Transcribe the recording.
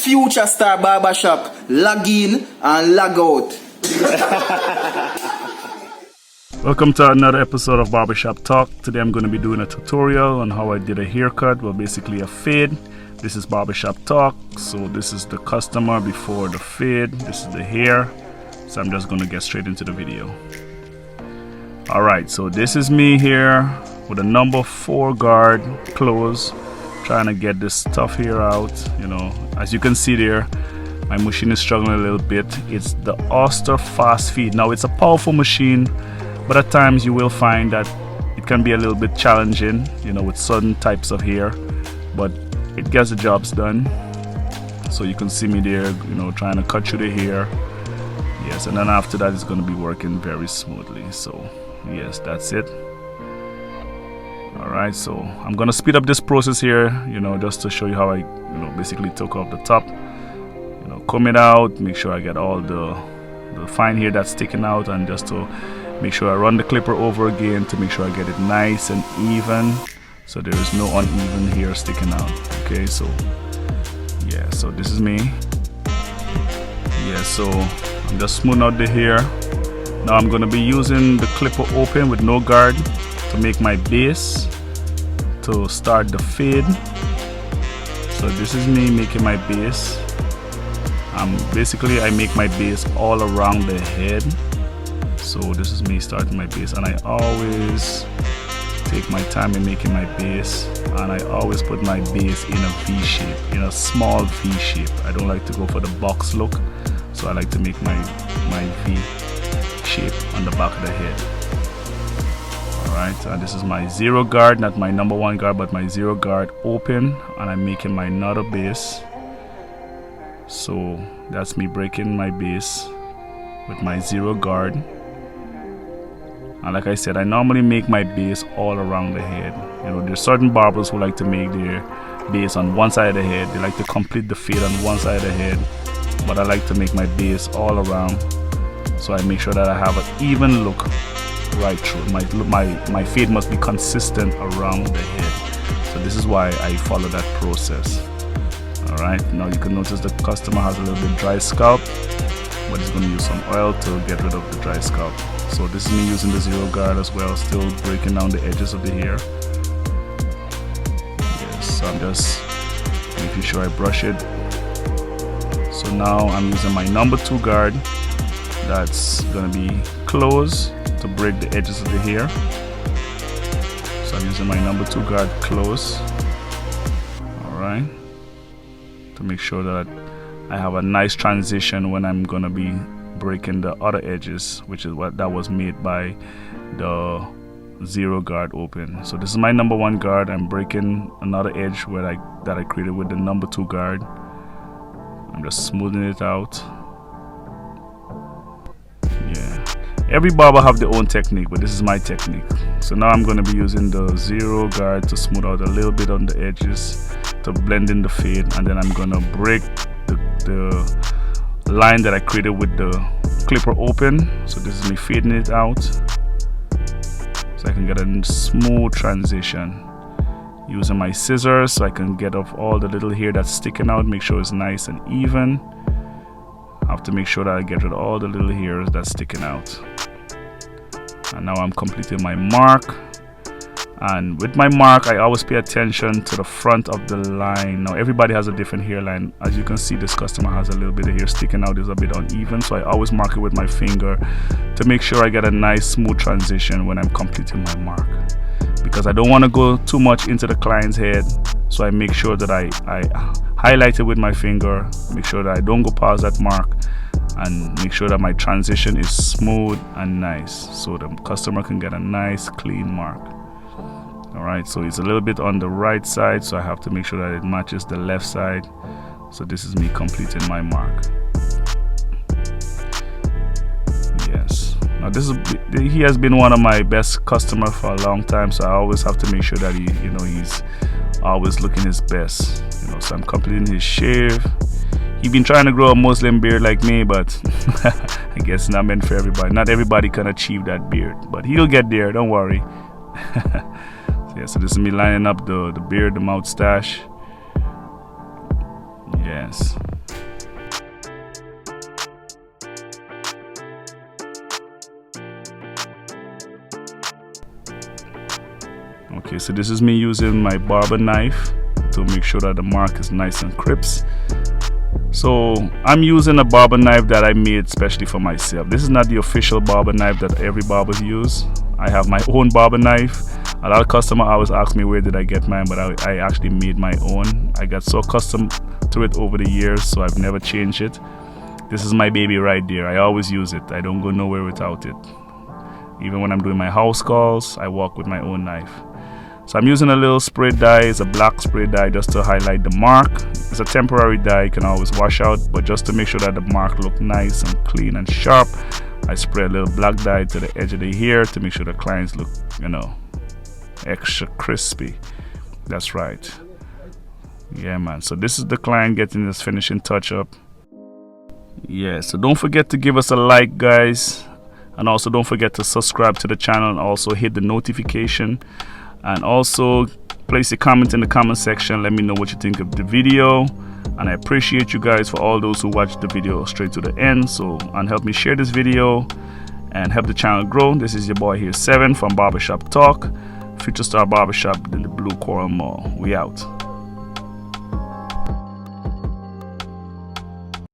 future star barbershop. Log in and log out. Welcome to another episode of Barbershop Talk. Today I'm going to be doing a tutorial on how I did a haircut, well basically a fade. This is Barbershop Talk, so this is the customer before the fade, this is the hair. So I'm just going to get straight into the video. Alright, so this is me here with a number 4 guard close, trying to get this stuff here out. You know, as you can see there, my machine is struggling a little bit. It's the Oster Fast Feed. Now it's a powerful machine, but at times you will find that it can be a little bit challenging, you know, with certain types of hair, but it gets the jobs done. So you can see me there, you know, trying to cut through the hair. Yes, and then after that it's going to be working very smoothly. So yes, that's it. Alright, so I'm going to speed up this process here, you know, just to show you how I, you know, basically took off the top, you know, comb it out, make sure I get all the fine hair that's sticking out, and just to make sure I run the clipper over again to make sure I get it nice and even, so there is no uneven hair sticking out. Okay, so yeah, so this is me. Yeah, so I'm just smoothing out the hair. Now I'm going to be using the clipper open with no guard to make my base to start the fade. So this is me making my base. Basically I make my base all around the head. So this is me starting my base, and I always take my time in making my base, and I always put my base in a V shape, in a small V shape. I don't like to go for the box look, so I like to make my V shape on the back of the head. Alright, and this is my 0 guard, not my number 1 guard, but my 0 guard open, and I'm making my another base. So that's me breaking my base with my 0 guard. And like I said, I normally make my base all around the head. You know, there's certain barbers who like to make their base on one side of the head. They like to complete the fade on one side of the head, but I like to make my base all around, so I make sure that I have an even look right through. My fade must be consistent around the head. So this is why I follow that process. Alright, now you can notice the customer has a little bit dry scalp, but he's going to use some oil to get rid of the dry scalp. So this is me using the 0 guard as well, still breaking down the edges of the hair. Yes, so I'm just making sure I brush it. So now I'm using my number 2 guard that's going to be close to break the edges of the hair. So I'm using my number 2 guard close. Alright, to make sure that I have a nice transition when I'm going to be breaking the other edges, which is what that was made by the 0 guard open. So this is my number 1 guard. I'm breaking another edge that I created with the number 2 guard. I'm just smoothing it out. Yeah, every barber have their own technique, but this is my technique. So now I'm going to be using the 0 guard to smooth out a little bit on the edges to blend in the fade, and then I'm going to break the line that I created with the clipper open. So this is me fading it out, so I can get a smooth transition using my scissors, so I can get off all the little hair that's sticking out, make sure it's nice and even. I have to make sure that I get rid of all the little hairs that's sticking out. And now I'm completing my mark, and with my mark I always pay attention to the front of the line. Now everybody has a different hairline. As you can see, this customer has a little bit of hair sticking out, is a bit uneven, so I always mark it with my finger to make sure I get a nice smooth transition when I'm completing my mark, because I don't want to go too much into the client's head. So I make sure that I highlight it with my finger, make sure that I don't go past that mark, and make sure that my transition is smooth and nice, so the customer can get a nice clean mark. Alright, so it's a little bit on the right side, so I have to make sure that it matches the left side. So this is me completing my mark. Yes, now he has been one of my best customers for a long time, so I always have to make sure that he's always looking his best. You know, so I'm completing his shave. He's been trying to grow a Muslim beard like me, but I guess not meant for everybody. Not everybody can achieve that beard, but he'll get there, don't worry. So yeah, so this is me lining up the beard, the moustache. Yes. Okay, so this is me using my barber knife to make sure that the mark is nice and crisp. So I'm using a barber knife that I made specially for myself. This is not the official barber knife that every barber use. I have my own barber knife. A lot of customers always ask me where did I get mine, but I actually made my own. I got so accustomed to it over the years, so I've never changed it. This is my baby right there. I always use it. I don't go nowhere without it. Even when I'm doing my house calls, I walk with my own knife. So I'm using a little spray dye. It's a black spray dye just to highlight the mark. It's a temporary dye, you can always wash out, but just to make sure that the mark look nice and clean and sharp, I spray a little black dye to the edge of the hair to make sure the clients look, you know, extra crispy. That's right. Yeah, man. So this is the client getting this finishing touch up. Yeah, so don't forget to give us a like, guys, and also don't forget to subscribe to the channel and also hit the notification. And also place a comment in the comment section. Let me know what you think of the video, and I appreciate you guys for all those who watch the video straight to the end. So and help me share this video and help the channel grow. This is your boy here 7 from Barbershop Talk, Future Star Barbershop in the Blue Coral Mall. We out.